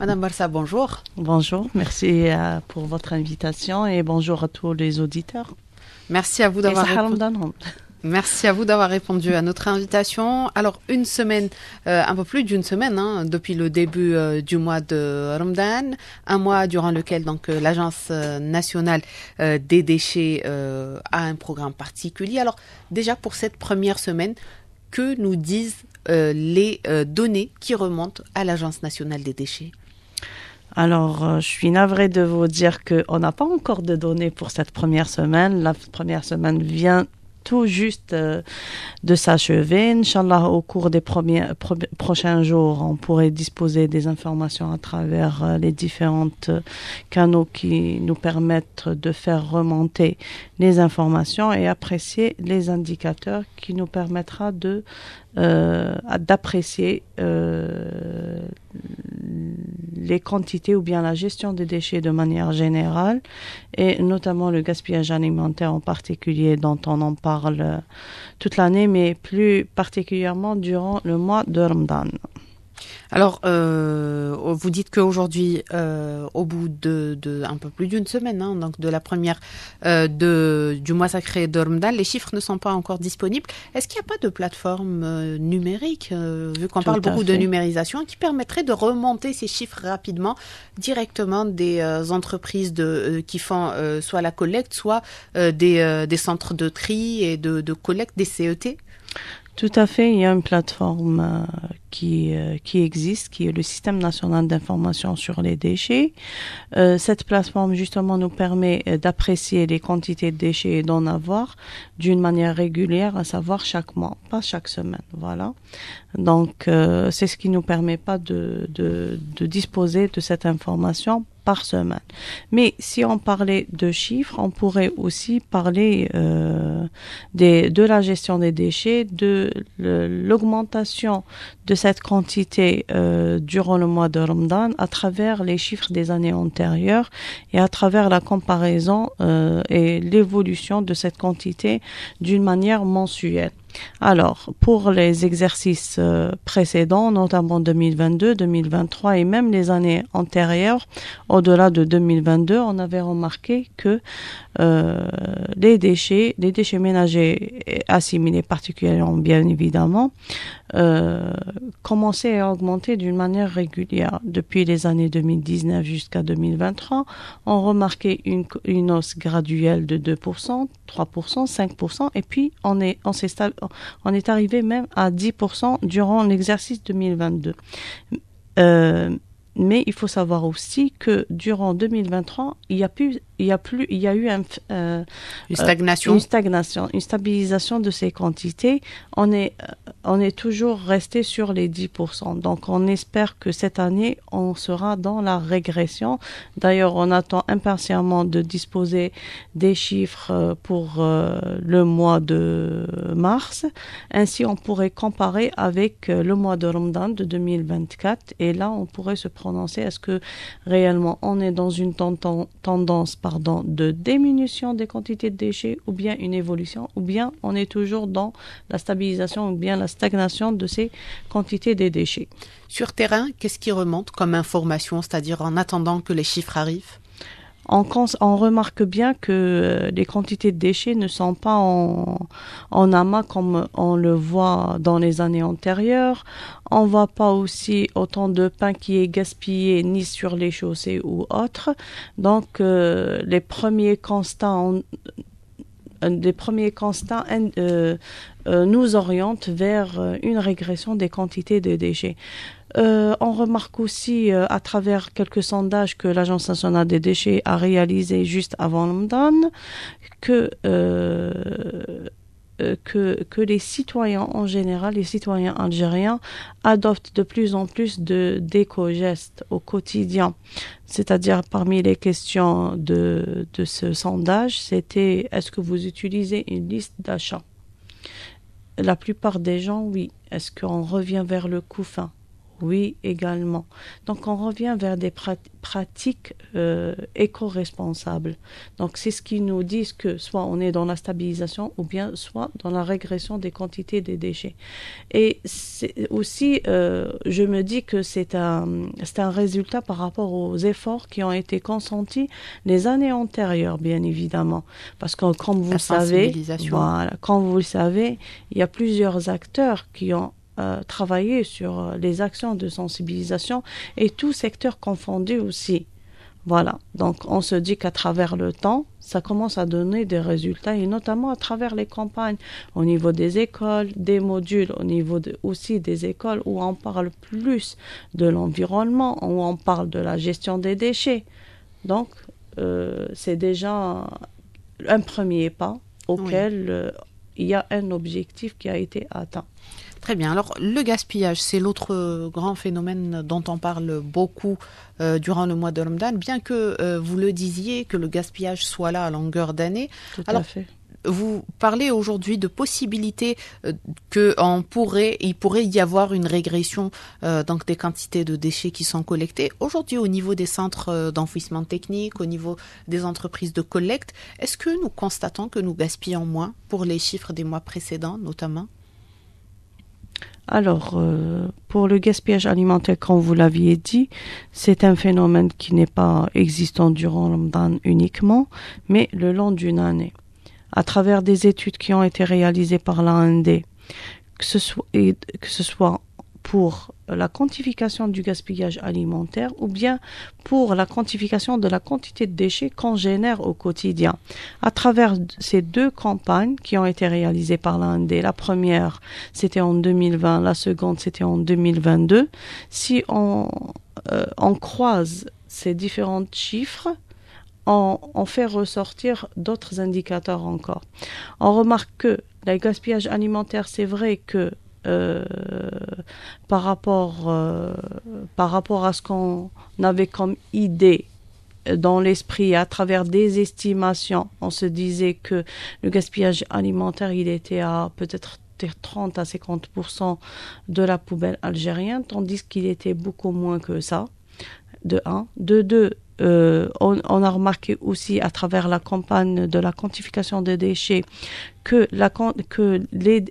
Madame Barsa, bonjour. Bonjour, merci pour votre invitation et bonjour à tous les auditeurs. Merci à vous d'avoir Merci à vous d'avoir répondu à notre invitation. Alors, une semaine, un peu plus d'une semaine, depuis le début du mois de Ramadan, un mois durant lequel donc l'Agence nationale des déchets a un programme particulier. Alors, déjà pour cette première semaine, que nous disent les données qui remontent à l'Agence nationale des déchets? Alors, je suis navrée de vous dire qu'on n'a pas encore de données pour cette première semaine. La première semaine vient tout juste de s'achever. Inch'Allah, au cours des prochains jours, on pourrait disposer des informations à travers les différents canaux qui nous permettent de faire remonter les informations et apprécier les indicateurs qui nous permettra d'apprécier les quantités ou bien la gestion des déchets de manière générale et notamment le gaspillage alimentaire en particulier dont on en parle toute l'année mais plus particulièrement durant le mois de Ramadan. Alors, vous dites qu'aujourd'hui, au bout de un peu plus d'une semaine, donc de la première du mois sacré de Ramadan, les chiffres ne sont pas encore disponibles. Est-ce qu'il n'y a pas de plateforme numérique, vu qu'on parle beaucoup de numérisation, qui permettrait de remonter ces chiffres rapidement directement des entreprises qui font soit la collecte, soit des centres de tri et de collecte des CET? Tout à fait, il y a une plateforme qui existe, qui est le Système national d'information sur les déchets. Cette plateforme, justement, nous permet d'apprécier les quantités de déchets et d'en avoir d'une manière régulière, à savoir chaque mois, pas chaque semaine. Voilà. Donc, c'est ce qui nous permet pas de disposer de cette information par semaine. Mais si on parlait de chiffres, on pourrait aussi parler de la gestion des déchets, de l'augmentation de cette quantité durant le mois de Ramadan à travers les chiffres des années antérieures et à travers la comparaison et l'évolution de cette quantité d'une manière mensuelle. Alors, pour les exercices précédents, notamment 2022, 2023 et même les années antérieures, au-delà de 2022, on avait remarqué que les déchets ménagers assimilés particulièrement bien évidemment, commençaient à augmenter d'une manière régulière. Depuis les années 2019 jusqu'à 2023, on remarquait une hausse graduelle de 2%, 3%, 5%, et puis on est arrivé même à 10% durant l'exercice 2022. Mais il faut savoir aussi que durant 2023, il y a eu une stabilisation de ces quantités. On est toujours resté sur les 10%. Donc, on espère que cette année, on sera dans la régression. D'ailleurs, on attend impatiemment de disposer des chiffres pour le mois de mars. Ainsi, on pourrait comparer avec le mois de Ramadan de 2024. Et là, on pourrait se prononcer. Est-ce que réellement, on est dans une tendance de diminution des quantités de déchets ou bien une évolution ou bien on est toujours dans la stabilisation ou bien la stagnation de ces quantités des déchets. Sur terrain, qu'est-ce qui remonte comme information, c'est-à-dire en attendant que les chiffres arrivent? On remarque bien que les quantités de déchets ne sont pas en amas comme on le voit dans les années antérieures. On voit pas aussi autant de pain qui est gaspillé ni sur les chaussées ou autres. Donc, les premiers constats nous orientent vers une régression des quantités de déchets. On remarque aussi à travers quelques sondages que l'Agence nationale des déchets a réalisé juste avant Ramadan que les citoyens en général, les citoyens algériens, adoptent de plus en plus d'éco-gestes au quotidien. C'est-à-dire, parmi les questions de ce sondage, c'était « Est-ce que vous utilisez une liste d'achat ?» La plupart des gens, oui. Est-ce qu'on revient vers le coût fin ? Oui, également. Donc, on revient vers des pratiques éco-responsables. Donc, c'est ce qui nous dit que soit on est dans la stabilisation ou bien soit dans la régression des quantités des déchets. Et c'est aussi, je me dis que c'est un résultat par rapport aux efforts qui ont été consentis les années antérieures, bien évidemment. Parce que, comme vous La le savez, sensibilisation. voilà, comme vous le savez, il y a plusieurs acteurs qui ont travailler sur les actions de sensibilisation et tout secteur confondu aussi. Voilà, donc on se dit qu'à travers le temps, ça commence à donner des résultats et notamment à travers les campagnes au niveau des écoles, des modules, au niveau aussi des écoles où on parle plus de l'environnement, où on parle de la gestion des déchets. Donc, c'est déjà un premier pas auquel il y a un objectif qui a été atteint. Très bien. Alors, le gaspillage, c'est l'autre grand phénomène dont on parle beaucoup durant le mois de Ramadan, bien que vous le disiez, que le gaspillage soit là à longueur d'année. Tout Alors, à fait. vous parlez aujourd'hui de possibilités il pourrait y avoir une régression donc des quantités de déchets qui sont collectés. Aujourd'hui, au niveau des centres d'enfouissement technique, au niveau des entreprises de collecte, est-ce que nous constatons que nous gaspillons moins pour les chiffres des mois précédents, notamment? Alors, pour le gaspillage alimentaire, comme vous l'aviez dit, c'est un phénomène qui n'est pas existant durant le Ramadan uniquement, mais le long d'une année. À travers des études qui ont été réalisées par l'AND, que ce soit pour la quantification du gaspillage alimentaire ou bien pour la quantification de la quantité de déchets qu'on génère au quotidien. À travers ces deux campagnes qui ont été réalisées par l'AND, la première c'était en 2020, la seconde c'était en 2022, si on croise ces différents chiffres, on fait ressortir d'autres indicateurs encore. On remarque que le gaspillage alimentaire, c'est vrai que par rapport à ce qu'on avait comme idée dans l'esprit, à travers des estimations, on se disait que le gaspillage alimentaire, il était à peut-être 30 à 50% de la poubelle algérienne, tandis qu'il était beaucoup moins que ça, de un. De deux, on a remarqué aussi à travers la campagne de la quantification des déchets que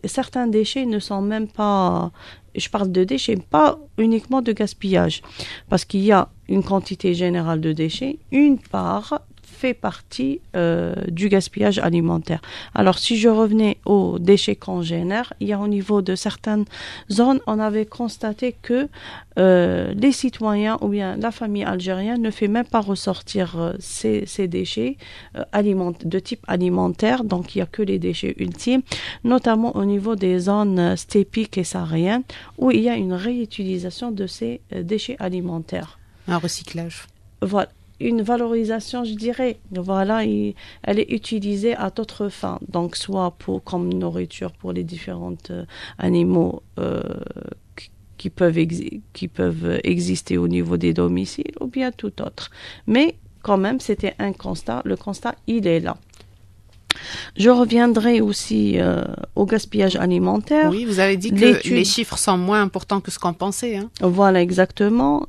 certains déchets ne sont même pas, je parle de déchets, pas uniquement de gaspillage, parce qu'il y a une quantité générale de déchets, une part fait partie du gaspillage alimentaire. Alors, si je revenais aux déchets qu'on génère, il y a au niveau de certaines zones, on avait constaté que les citoyens ou bien la famille algérienne ne fait même pas ressortir ces déchets de type alimentaire, donc il n'y a que les déchets ultimes, notamment au niveau des zones stépiques et sahariennes, où il y a une réutilisation de ces déchets alimentaires. Un recyclage. Voilà. Une valorisation, je dirais. Voilà, elle est utilisée à d'autres fins. Donc, soit comme nourriture pour les différents animaux qui peuvent exister au niveau des domiciles, ou bien tout autre. Mais, quand même, c'était un constat. Le constat, il est là. Je reviendrai aussi au gaspillage alimentaire. Oui, vous avez dit que les chiffres sont moins importants que ce qu'on pensait. Hein. Voilà, exactement.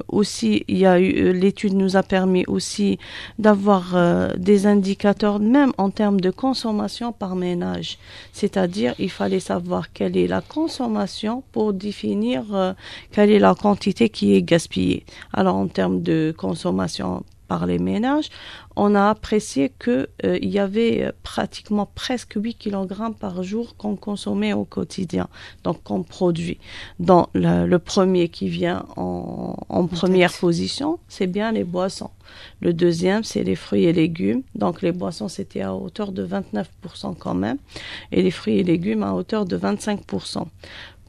Aussi, l'étude nous a permis aussi d'avoir des indicateurs, même en termes de consommation par ménage. C'est-à-dire, il fallait savoir quelle est la consommation pour définir quelle est la quantité qui est gaspillée. Alors, en termes de consommation par les ménages, on a apprécié que il y avait pratiquement presque 8 kg par jour qu'on consommait au quotidien, donc qu'on produit. Dans le premier qui vient en première position, c'est bien les boissons. Le deuxième, c'est les fruits et légumes. Donc les boissons, c'était à hauteur de 29% quand même, et les fruits et légumes à hauteur de 25%.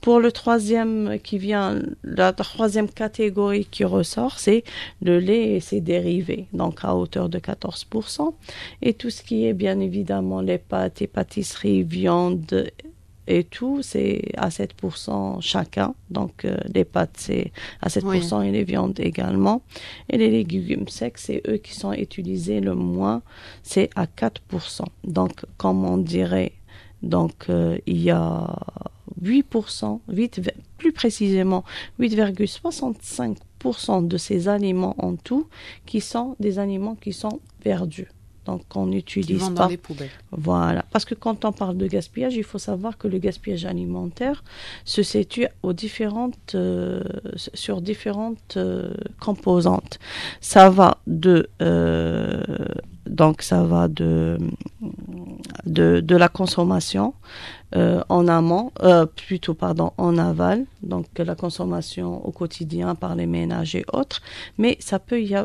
Pour le troisième qui vient, la troisième catégorie qui ressort, c'est le lait et ses dérivés, donc à hauteur de 14%. Et tout ce qui est bien évidemment les pâtes et pâtisseries, viande et tout, c'est à 7% chacun. Donc les pâtes, c'est à 7% et les viandes également. Et les légumes secs, c'est eux qui sont utilisés le moins, c'est à 4%. Donc comme on dirait, il y a plus précisément 8,65% de ces aliments en tout qui sont des aliments qui sont perdus. Donc, on n'utilise pas. Dans les poubelles. Voilà. Parce que quand on parle de gaspillage, il faut savoir que le gaspillage alimentaire se situe sur différentes composantes. Ça va de la consommation en aval, donc la consommation au quotidien par les ménages et autres, mais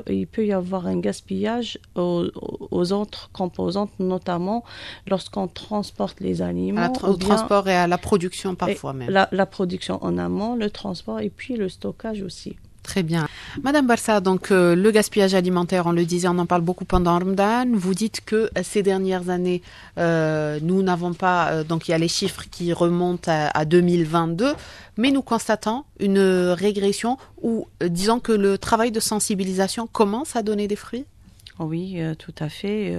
il peut y avoir un gaspillage aux autres composantes, notamment lorsqu'on transporte les aliments. Au transport et à la production parfois même. La production en amont, le transport et puis le stockage aussi. Très bien. Madame Barsa, donc le gaspillage alimentaire, on le disait, on en parle beaucoup pendant Ramadan. Vous dites que ces dernières années, nous n'avons pas, donc il y a les chiffres qui remontent à 2022, mais nous constatons une régression où, disons que le travail de sensibilisation commence à donner des fruits. Oui, tout à fait.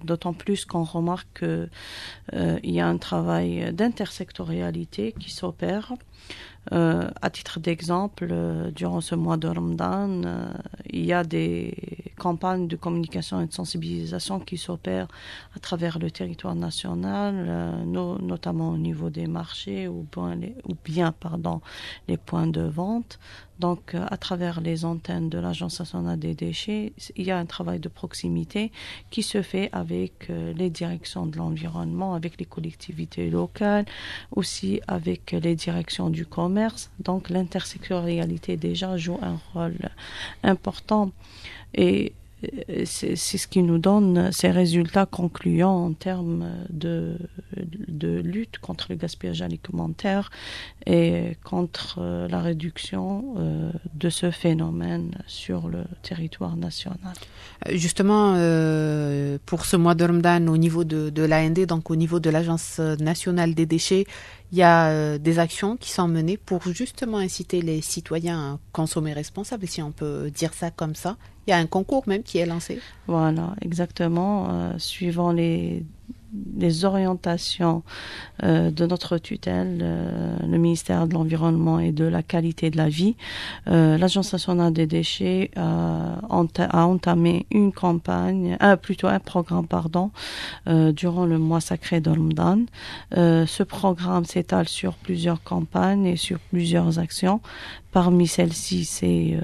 D'autant plus qu'on remarque qu'il y a un travail d'intersectorialité qui s'opère. À titre d'exemple, durant ce mois de Ramadan, il y a des campagnes de communication et de sensibilisation qui s'opèrent à travers le territoire national, notamment au niveau des marchés ou bien les points de vente. Donc, à travers les antennes de l'Agence nationale des déchets, il y a un travail de proximité qui se fait avec les directions de l'environnement, avec les collectivités locales, aussi avec les directions du commerce. Donc, l'intersectorialité déjà joue un rôle important et c'est ce qui nous donne ces résultats concluants en termes de lutte contre le gaspillage alimentaire et contre la réduction de ce phénomène sur le territoire national. Justement, pour ce mois de Ramadan, au niveau de l'AND, donc au niveau de l'Agence nationale des déchets, il y a des actions qui sont menées pour justement inciter les citoyens à consommer responsable, si on peut dire ça comme ça. Il y a un concours même qui est lancé. Voilà, exactement. Suivant les orientations de notre tutelle, le ministère de l'Environnement et de la Qualité de la Vie, l'Agence nationale des déchets a entamé une campagne, plutôt un programme, durant le mois sacré de Ramadan. Ce programme s'étale sur plusieurs campagnes et sur plusieurs actions. Parmi celles-ci, c'est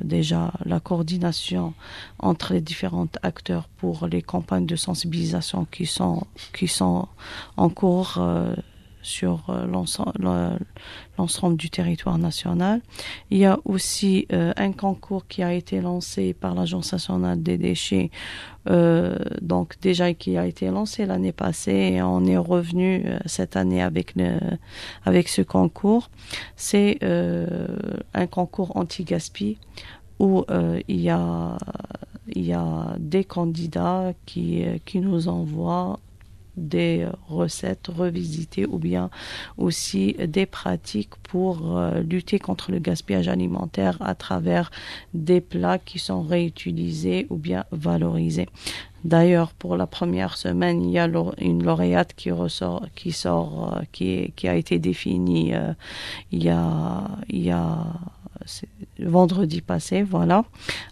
déjà la coordination entre les différents acteurs pour les campagnes de sensibilisation qui sont en cours sur l'ensemble du territoire national. Il y a aussi un concours qui a été lancé par l'Agence nationale des déchets, donc déjà qui a été lancé l'année passée et on est revenu cette année avec ce concours. C'est un concours anti-gaspi où il y a des candidats qui nous envoient des recettes revisitées ou bien aussi des pratiques pour lutter contre le gaspillage alimentaire à travers des plats qui sont réutilisés ou bien valorisés. D'ailleurs, pour la première semaine, il y a une lauréate qui a été définie il y a vendredi passé, voilà,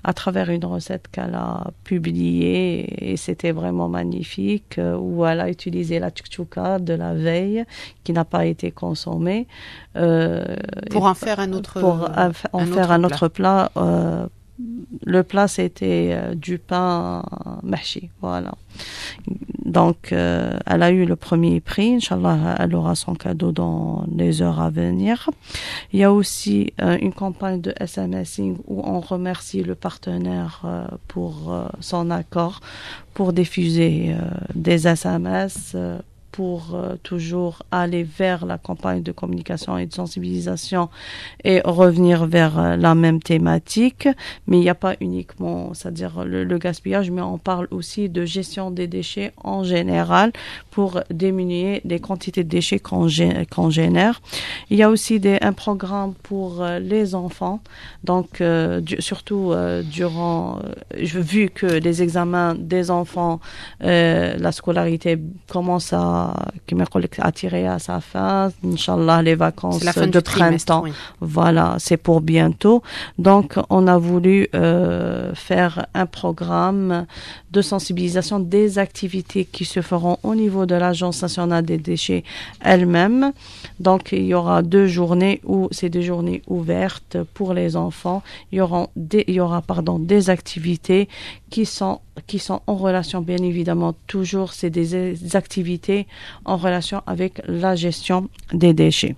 à travers une recette qu'elle a publiée et c'était vraiment magnifique, où elle a utilisé la tchouka de la veille qui n'a pas été consommée. Pour en faire un autre plat. Le plat, c'était du pain mahchi, voilà. Donc, elle a eu le premier prix. Inch'Allah, elle aura son cadeau dans les heures à venir. Il y a aussi une campagne de SMSing où on remercie le partenaire pour son accord pour diffuser des SMS pour toujours aller vers la campagne de communication et de sensibilisation et revenir vers la même thématique. Mais il n'y a pas uniquement, c'est-à-dire le gaspillage, mais on parle aussi de gestion des déchets en général pour diminuer les quantités de déchets qu'on génère. Il y a aussi un programme pour les enfants, donc surtout vu que les examens des enfants, la scolarité commence à qui m'a attiré à sa fin. Inch'Allah, les vacances c'est la fin de du trimestre, printemps. oui. Voilà, c'est pour bientôt. Donc, on a voulu faire un programme de sensibilisation des activités qui se feront au niveau de l'Agence nationale des déchets elle-même. Donc, il y aura deux journées ouvertes pour les enfants. Il y aura des activités qui sont en relation, bien évidemment, toujours, c'est des activités en relation avec la gestion des déchets.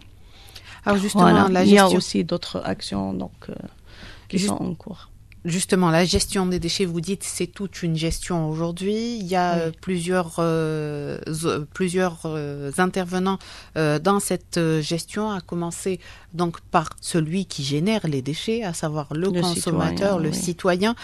Alors justement, Voilà. la Il y a gestion, aussi d'autres actions qui Juste- sont en cours. justement, la gestion des déchets, vous dites, c'est toute une gestion aujourd'hui. Il y a Oui. plusieurs intervenants dans cette gestion, à commencer donc par celui qui génère les déchets, à savoir le consommateur, le citoyen,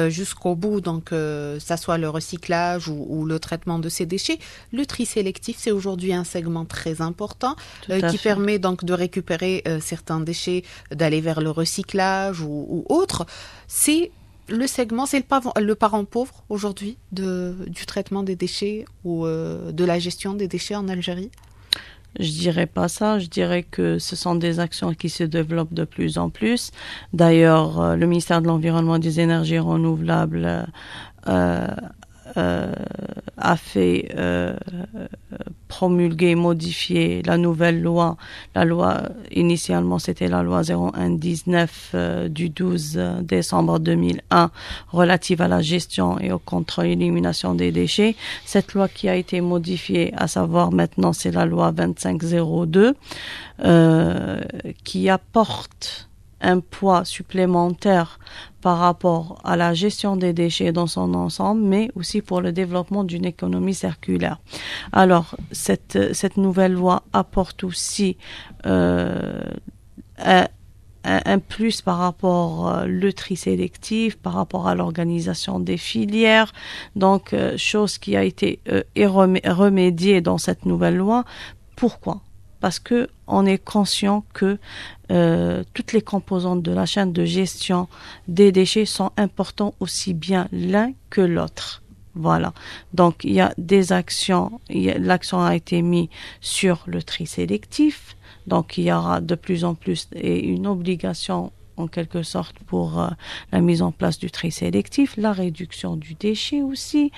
jusqu'au bout, donc ça soit le recyclage ou le traitement de ces déchets. Le tri sélectif, c'est aujourd'hui un segment très important qui permet donc de récupérer certains déchets, d'aller vers le recyclage ou autre. C'est le segment, c'est le parent pauvre aujourd'hui du traitement des déchets ou de la gestion des déchets en Algérie? Je dirais pas ça. Je dirais que ce sont des actions qui se développent de plus en plus. D'ailleurs, le ministère de l'Environnement et des Énergies renouvelables a fait promulguer, modifier la nouvelle loi. La loi, initialement, c'était la loi 0119 du 12 décembre 2001 relative à la gestion et au contrôle et élimination des déchets. Cette loi qui a été modifiée, à savoir maintenant, c'est la loi 2502 qui apporte un poids supplémentaire par rapport à la gestion des déchets dans son ensemble, mais aussi pour le développement d'une économie circulaire. Alors, cette nouvelle loi apporte aussi un plus par rapport le tri sélectif, par rapport à l'organisation des filières, donc chose qui a été remédiée dans cette nouvelle loi. Pourquoi ? Parce que on est conscient que toutes les composantes de la chaîne de gestion des déchets sont importantes aussi bien l'un que l'autre. Voilà. Donc, il y a des actions. L'accent a été mis sur le tri sélectif. Donc, il y aura de plus en plus et une obligation en quelque sorte pour la mise en place du tri sélectif, la réduction du déchet aussi,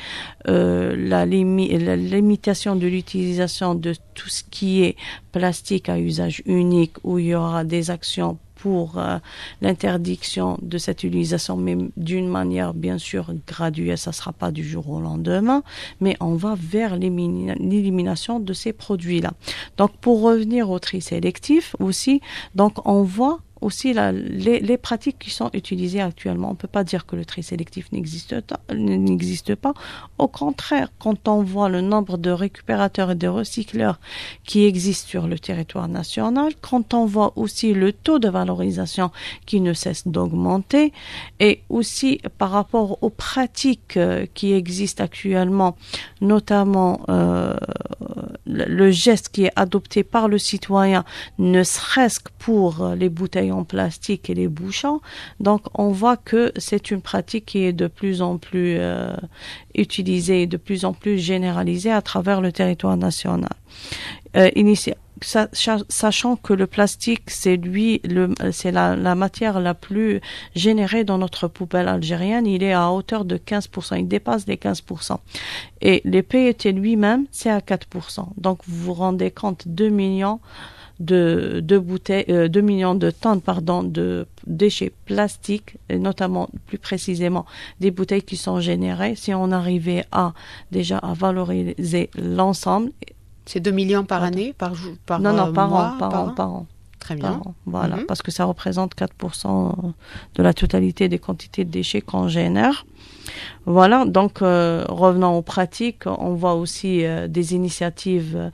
la limitation de l'utilisation de tout ce qui est plastique à usage unique, où il y aura des actions pour l'interdiction de cette utilisation, mais d'une manière bien sûr graduelle, ça ne sera pas du jour au lendemain, mais on va vers l'élimination de ces produits-là. Donc pour revenir au tri sélectif aussi, donc on voit aussi les pratiques qui sont utilisées actuellement. On ne peut pas dire que le tri sélectif n'existe pas. Au contraire, quand on voit le nombre de récupérateurs et de recycleurs qui existent sur le territoire national, quand on voit aussi le taux de valorisation qui ne cesse d'augmenter, et aussi par rapport aux pratiques qui existent actuellement, notamment le geste qui est adopté par le citoyen, ne serait-ce que pour les bouteilles en plastique et les bouchons. Donc, on voit que c'est une pratique qui est de plus en plus utilisée, de plus en plus généralisée à travers le territoire national. Sachant que le plastique, c'est la matière la plus générée dans notre poubelle algérienne, il est à hauteur de 15%, il dépasse les 15%. Et les PET lui-même, c'est à 4%. Donc vous vous rendez compte, 2 millions de tonnes, de déchets plastiques, et notamment plus précisément des bouteilles qui sont générées. Si on arrivait à valoriser l'ensemble. C'est 2 millions par année, par mois, par an. Très bien. Voilà, parce que ça représente 4% de la totalité des quantités de déchets qu'on génère. Voilà, donc revenant aux pratiques, on voit aussi des initiatives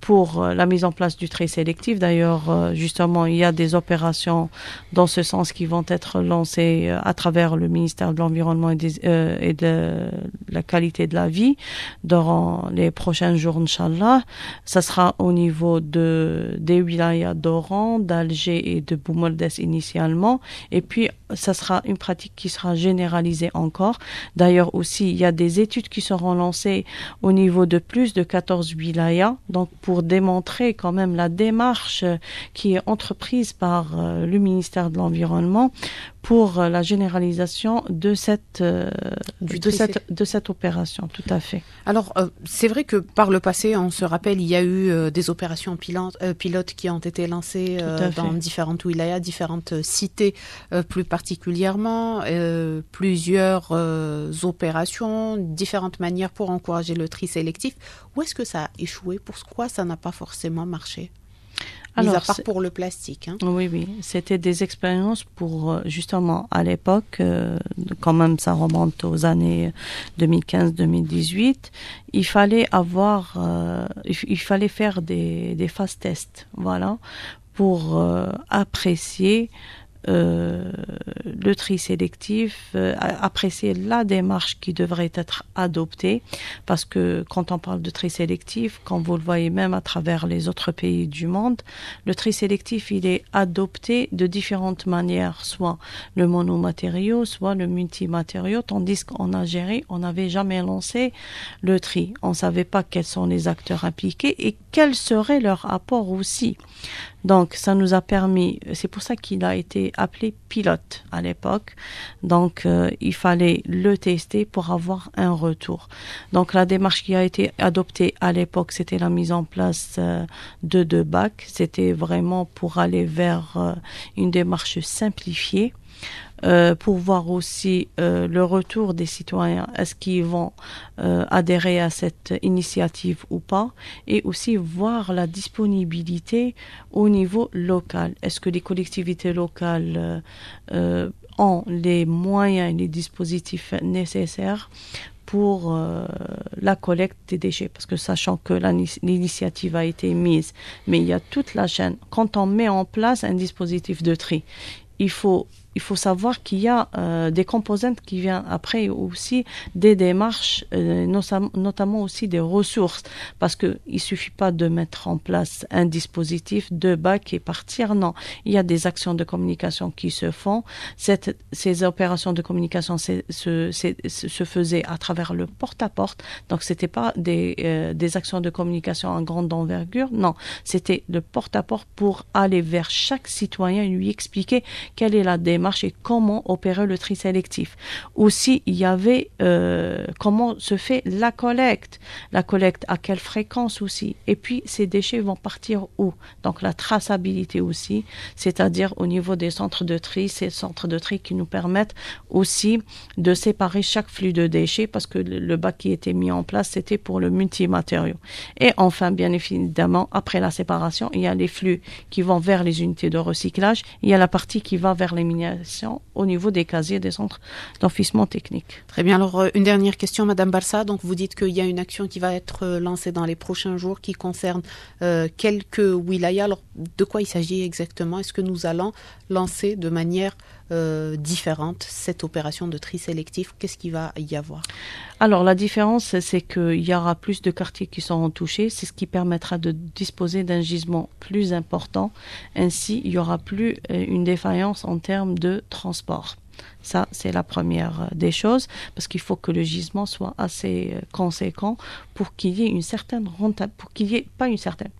pour la mise en place du tri sélectif. D'ailleurs, justement, il y a des opérations dans ce sens qui vont être lancées à travers le ministère de l'Environnement et de la qualité de la vie durant les prochains jours, Inch'Allah. Ça sera au niveau des wilayas d'Oran, d'Alger et de Boumerdès initialement. Et puis, ça sera une pratique qui sera généralisée encore. D'ailleurs, aussi, il y a des études qui seront lancées au niveau de plus de 14 wilayas, donc pour démontrer quand même la démarche qui est entreprise par le ministère de l'Environnement pour la généralisation de cette opération, tout à fait. Alors, c'est vrai que par le passé, on se rappelle, il y a eu des opérations pilotes qui ont été lancées dans différentes wilayas, différentes cités plus particulièrement, plusieurs opérations, différentes manières pour encourager le tri sélectif. Où est-ce que ça a échoué? Pourquoi ça n'a pas forcément marché? Alors, mis à part pour le plastique. Hein. Oui. C'était des expériences pour, justement, à l'époque, quand même ça remonte aux années 2015-2018, il fallait faire des phases tests, voilà, pour apprécier le tri sélectif, apprécier la démarche qui devrait être adoptée, parce que quand on parle de tri sélectif, quand vous le voyez même à travers les autres pays du monde, le tri sélectif, il est adopté de différentes manières, soit le monomatériau, soit le multimatériau, tandis qu'en Algérie, on n'avait jamais lancé le tri. On ne savait pas quels sont les acteurs impliqués et quel serait leur apport aussi. Donc, ça nous a permis, c'est pour ça qu'il a été appelé pilote à l'époque. Donc, il fallait le tester pour avoir un retour. Donc, la démarche qui a été adoptée à l'époque, c'était la mise en place de 2 bacs. C'était vraiment pour aller vers une démarche simplifiée. Pour voir aussi le retour des citoyens, est-ce qu'ils vont adhérer à cette initiative ou pas, et aussi voir la disponibilité au niveau local. Est-ce que les collectivités locales ont les moyens et les dispositifs nécessaires pour la collecte des déchets, parce que sachant que l'initiative a été mise, mais il y a toute la chaîne. Quand on met en place un dispositif de tri, il faut savoir qu'il y a des composantes qui viennent après, aussi des démarches, notamment aussi des ressources, parce que il suffit pas de mettre en place un dispositif de bac et partir. Non, il y a des actions de communication qui se font. Ces opérations de communication se faisaient à travers le porte-à-porte. Donc c'était pas des actions de communication en grande envergure. Non, c'était le porte-à-porte pour aller vers chaque citoyen et lui expliquer quelle est la démarche et comment opérer le tri sélectif. Aussi, il y avait comment se fait la collecte à quelle fréquence aussi. Et puis, ces déchets vont partir où? Donc, la traçabilité aussi, c'est-à-dire au niveau des centres de tri, ces centres de tri qui nous permettent aussi de séparer chaque flux de déchets, parce que le bac qui était mis en place, c'était pour le multimatériau. Et enfin, bien évidemment, après la séparation, il y a les flux qui vont vers les unités de recyclage, il y a la partie qui va vers l'élimination au niveau des casiers des centres d'enfouissement technique. Très bien. Alors, une dernière question, Madame Barsa. Donc, vous dites qu'il y a une action qui va être lancée dans les prochains jours qui concerne quelques wilayas. Alors, de quoi il s'agit exactement? Est-ce que nous allons lancer de manière différente cette opération de tri sélectif? Qu'est-ce qu'il va y avoir? Alors, la différence, c'est qu'il y aura plus de quartiers qui seront touchés. C'est ce qui permettra de disposer d'un gisement plus important. Ainsi, il n'y aura plus une défaillance en termes de transport. Ça, c'est la première des choses, parce qu'il faut que le gisement soit assez conséquent pour qu'il y ait une certaine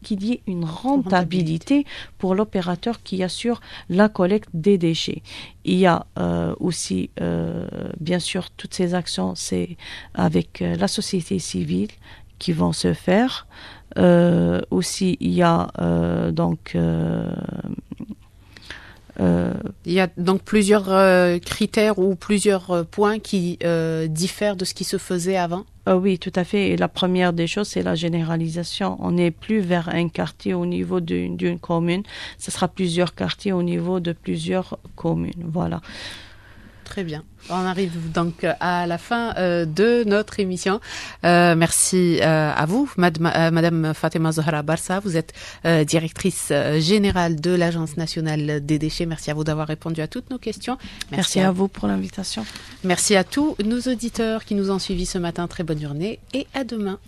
qu'il y ait une rentabilité pour l'opérateur qui assure la collecte des déchets. Il y a aussi, bien sûr, toutes ces actions, c'est avec la société civile qui vont se faire. Aussi, il y a il y a donc plusieurs critères ou plusieurs points qui diffèrent de ce qui se faisait avant? Oui, tout à fait. Et la première des choses, c'est la généralisation. On n'est plus vers un quartier au niveau d'une commune. Ce sera plusieurs quartiers au niveau de plusieurs communes. Voilà. Très bien. On arrive donc à la fin de notre émission. Merci à vous, Madame Fatema Zahra Barsa. Vous êtes directrice générale de l'Agence nationale des déchets. Merci à vous d'avoir répondu à toutes nos questions. Merci à vous pour l'invitation. Merci à tous nos auditeurs qui nous ont suivis ce matin. Très bonne journée et à demain.